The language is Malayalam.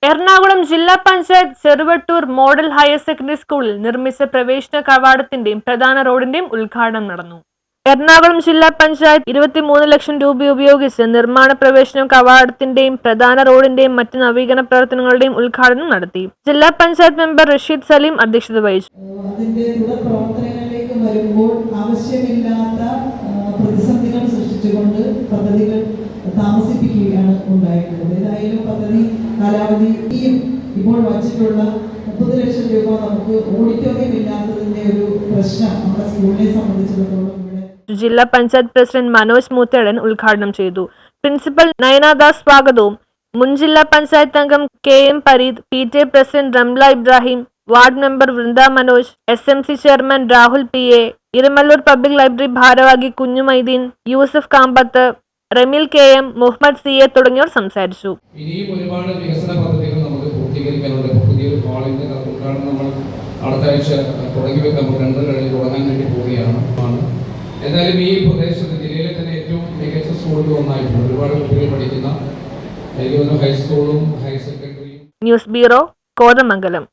എറണാകുളം ജില്ലാ panchayat Cheruvattoor model higher secondary സ്കൂളിൽ നിർമ്മിച്ച പ്രവേശന കവാടത്തിന്റെയും പ്രധാന റോഡിന്റെയും ഉദ്ഘാടനം നടന്നു. എറണാകുളം ജില്ലാ പഞ്ചായത്ത് 23 ലക്ഷം രൂപ ഉപയോഗിച്ച് നിർമ്മാണ പ്രവേശന കവാടത്തിന്റെയും പ്രധാന റോഡിന്റെയും മറ്റ് നവീകരണ പ്രവർത്തനങ്ങളുടെയും ഉദ്ഘാടനം നടത്തി. ജില്ലാ പഞ്ചായത്ത് മെമ്പർ റഷീദ് സലീം അധ്യക്ഷത വഹിച്ചു. അതിന്റെ തുടർപ്രവർത്തനങ്ങളിലേക്ക് വരുമ്പോൾ ആവശ്യമില്ലാത്ത പ്രതിസന്ധികൾ സൃഷ്ടിച്ചുകൊണ്ട് പദ്ധതികൾ താമസിപ്പിക്കുകയാണ് ഉണ്ടായിട്ടുള്ളത്. ഏതായാലും പദ്ധതി കാലാവധിയും ഇപ്പോൾ വച്ചിട്ടുള്ള 30 ലക്ഷം രൂപ നമുക്ക് ഓഡിറ്റോറിയം ഇല്ലാത്തതിന്റെ ഒരു പ്രശ്നം നമ്മുടെ സ്കൂളിനെ സംബന്ധിച്ചിടത്തോളം ജില്ലാ പഞ്ചായത്ത് പ്രസിഡന്റ് മനോജ് മൂത്തേടൻ ഉദ്ഘാടനം ചെയ്തു. പ്രിൻസിപ്പൽ നയനാദാസ് സ്വാഗതവും മുൻ ജില്ലാ പഞ്ചായത്ത് അംഗം KM Pareed, PTA president Ramla Ibrahim, ward member Vrinda Manoj, SMC chairman Rahul PA, Iramallur public library ഭാരവാഹി കുഞ്ഞു മൈദീൻ, യൂസഫ് കാമ്പത്ത്, റമീൽ KM, മുഹമ്മദ് CA തുടങ്ങിയവർ സംസാരിച്ചു. ഇനിയും ഒരുപാട് വികസന പദ്ധതികൾ നമുക്ക് പൂർത്തീകരിക്കാനുണ്ട്. പുതിയൊരു ഹാളിന്റെ ഉദ്ഘാടനം നമ്മൾ അടുത്ത ആഴ്ച തുടങ്ങാൻ വേണ്ടി പോവുകയാണ്. എന്നാലും ഈ പ്രദേശത്ത് ജില്ലയിലെ തന്നെ ഏറ്റവും മികച്ച സ്കൂളുകൾ ഒന്നായിട്ടുണ്ട്. ഒരുപാട് കുട്ടികൾ പഠിക്കുന്ന ഹൈസ്കൂളും ഹയർ സെക്കൻഡറിയും. News bureau, Kothamangalam.